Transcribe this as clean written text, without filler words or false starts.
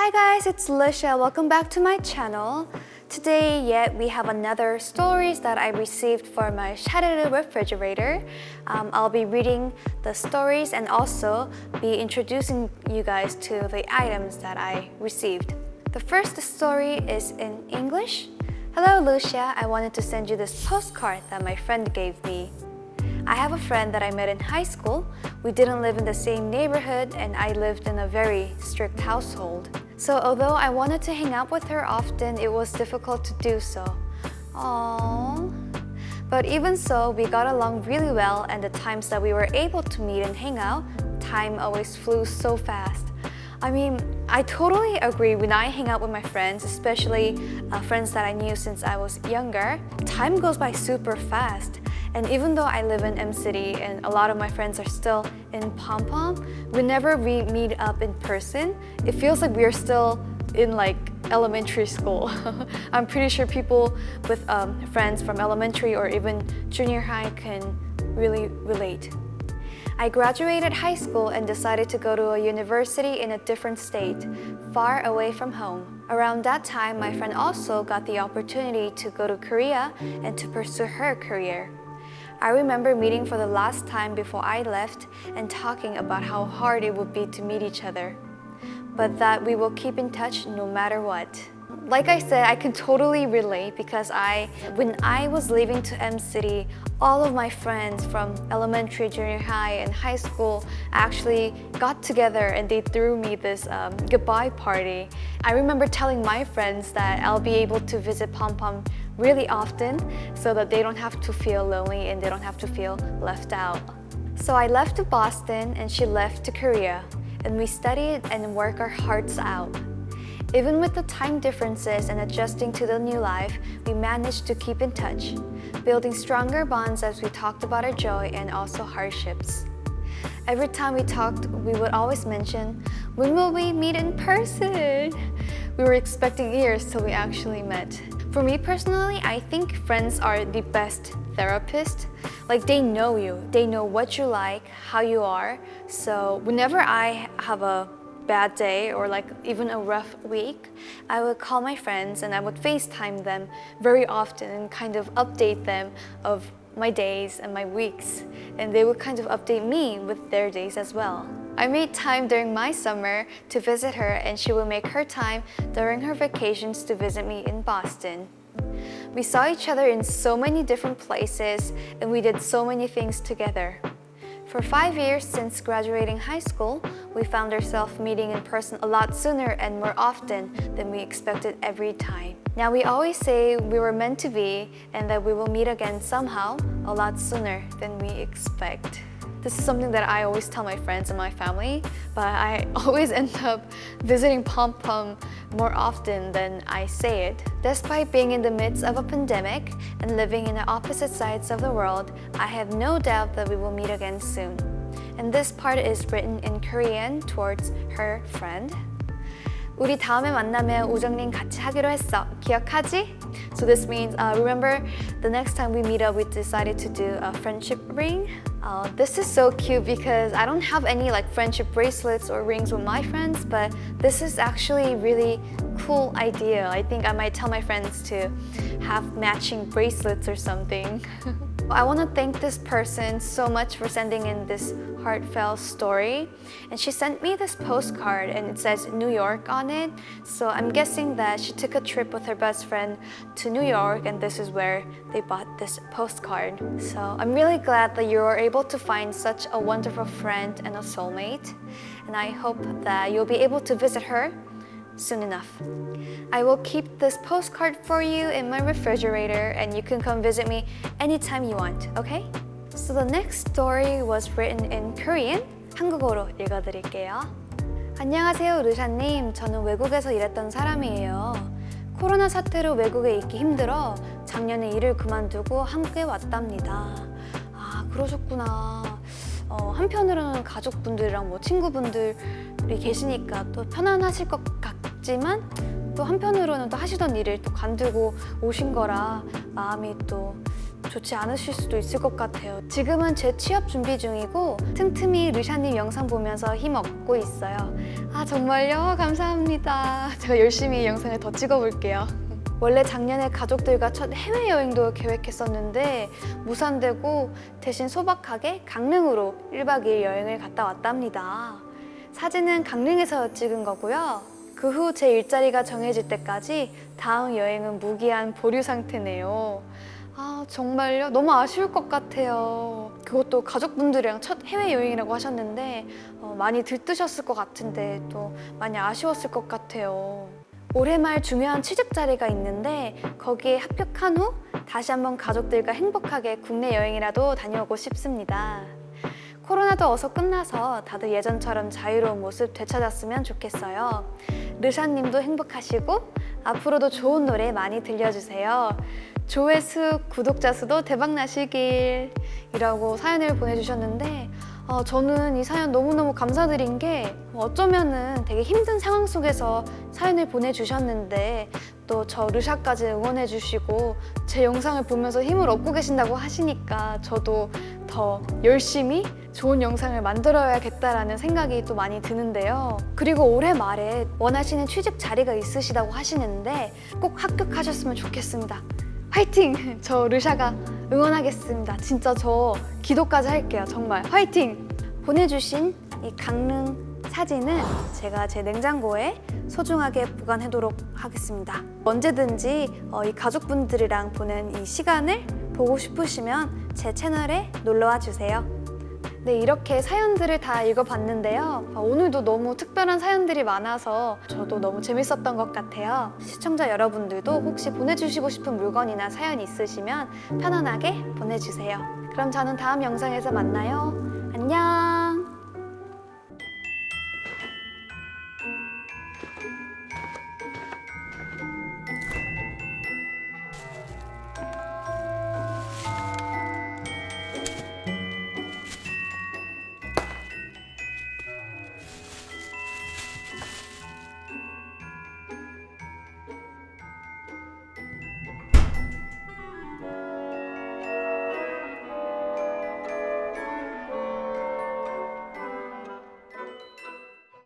Hi guys, it's Lechat. Welcome back to my channel. Today, we have another stories that I received for my 샤르르 refrigerator. I'll be reading the stories and also be introducing you guys to the items that I received. The first story is in English. Hello Lucia, I wanted to send you this postcard that my friend gave me. I have a friend that I met in high school. We didn't live in the same neighborhood and I lived in a very strict household. So although I wanted to hang out with her often, it was difficult to do so. Aww. But even so, we got along really well, and the times that we were able to meet and hang out, time always flew so fast. I mean, I totally agree. When I hang out with my friends, especially friends that I knew since I was younger, time goes by super fast. And even though I live in M-City and a lot of my friends are still in Pom-Pom, whenever we meet up in person, it feels like we're still in like elementary school. I'm pretty sure people with friends from elementary or even junior high can really relate. I graduated high school and decided to go to a university in a different state, far away from home. Around that time, my friend also got the opportunity to go to Korea and to pursue her career. I remember meeting for the last time before I left and talking about how hard it would be to meet each other, but that we will keep in touch no matter what. Like I said, I can totally relate because when I was leaving to M-City, all of my friends from elementary, junior high, and high school actually got together and they threw me this goodbye party. I remember telling my friends that I'll be able to visit Pom-Pom really often so that they don't have to feel lonely and they don't have to feel left out. So I left to Boston and she left to Korea, and we studied and worked our hearts out. Even with the time differences and adjusting to the new life, we managed to keep in touch, building stronger bonds as we talked about our joy and also hardships. Every time we talked, we would always mention, when will we meet in person? We were expecting years till we actually met. For me personally, I think friends are the best therapists. Like, they know you, they know what you like, how you are. So whenever I have a bad day or like even a rough week, I would call my friends and I would FaceTime them very often and kind of update them of my days and my weeks, and they would kind of update me with their days as well. I made time during my summer to visit her, and she would make her time during her vacations to visit me in Boston. We saw each other in so many different places and we did so many things together. For 5 years since graduating high school, we found ourselves meeting in person a lot sooner and more often than we expected every time. Now we always say we were meant to be and that we will meet again somehow a lot sooner than we expect. This is something that I always tell my friends and my family, but I always end up visiting Pom-Pom more often than I say it. Despite being in the midst of a pandemic and living in the opposite sides of the world, I have no doubt that we will meet again soon. And this part is written in Korean towards her friend. 우리 다음에 만나면 우정링 같이 하기로 했어. 기억하지? So this means, remember the next time we meet up, we decided to do a friendship ring. This is so cute because I don't have any like friendship bracelets or rings with my friends, but this is actually really cool idea. I think I might tell my friends to have matching bracelets or something. I want to thank this person so much for sending in this heartfelt story. And she sent me this postcard and it says New York on it. So I'm guessing that she took a trip with her best friend to New York and this is where they bought this postcard. So I'm really glad that you were able to find such a wonderful friend and a soulmate. And I hope that you'll be able to visit her soon enough. I will keep this postcard for you in my refrigerator and you can come visit me anytime you want, okay? So the next story was written in Korean. 한국어로 읽어드릴게요. 안녕하세요, 르샤님. 저는 외국에서 일했던 사람이에요. 코로나 사태로 외국에 있기 힘들어 작년에 일을 그만두고 한국에 왔답니다. 아, 그러셨구나. 한편으로는 가족분들이랑 뭐 친구분들이 계시니까 또 편안하실 것 같지만 또 한편으로는 또 하시던 일을 또 관두고 오신 거라 마음이 또 좋지 않으실 수도 있을 것 같아요. 지금은 재취업 준비 중이고 틈틈이 르샤님 영상 보면서 힘 얻고 있어요. 아 정말요? 감사합니다. 제가 열심히 영상을 더 찍어볼게요. 원래 작년에 가족들과 첫 해외여행도 계획했었는데 무산되고 대신 소박하게 강릉으로 1박 2일 여행을 갔다 왔답니다. 사진은 강릉에서 찍은 거고요. 그 후 제 일자리가 정해질 때까지 다음 여행은 무기한 보류 상태네요. 아 정말요? 너무 아쉬울 것 같아요. 그것도 가족분들이랑 첫 해외여행이라고 하셨는데 많이 들뜨셨을 것 같은데 또 많이 아쉬웠을 것 같아요. 올해 말 중요한 취직 자리가 있는데 거기에 합격한 후 다시 한번 가족들과 행복하게 국내 여행이라도 다녀오고 싶습니다. 코로나도 어서 끝나서 다들 예전처럼 자유로운 모습 되찾았으면 좋겠어요. 르샤님도 행복하시고 앞으로도 좋은 노래 많이 들려주세요. 조회수, 구독자 수도 대박나시길 이라고 사연을 보내주셨는데 저는 이 사연 너무너무 감사드린 게 어쩌면은 되게 힘든 상황 속에서 사연을 보내주셨는데 또 저 르샤까지 응원해주시고 제 영상을 보면서 힘을 얻고 계신다고 하시니까 저도 더 열심히 좋은 영상을 만들어야겠다라는 생각이 또 많이 드는데요. 그리고 올해 말에 원하시는 취직 자리가 있으시다고 하시는데 꼭 합격하셨으면 좋겠습니다. 화이팅! 저 르샤가 응원하겠습니다. 진짜 저 기도까지 할게요. 정말 화이팅! 보내주신 이 강릉 사진은 제가 제 냉장고에 소중하게 보관하도록 하겠습니다. 언제든지 이 가족분들이랑 보낸 이 시간을 보고 싶으시면 제 채널에 놀러와 주세요. 네, 이렇게 사연들을 다 읽어봤는데요. 오늘도 너무 특별한 사연들이 많아서 저도 너무 재밌었던 것 같아요. 시청자 여러분들도 혹시 보내주시고 싶은 물건이나 사연 있으시면 편안하게 보내주세요. 그럼 저는 다음 영상에서 만나요. 안녕!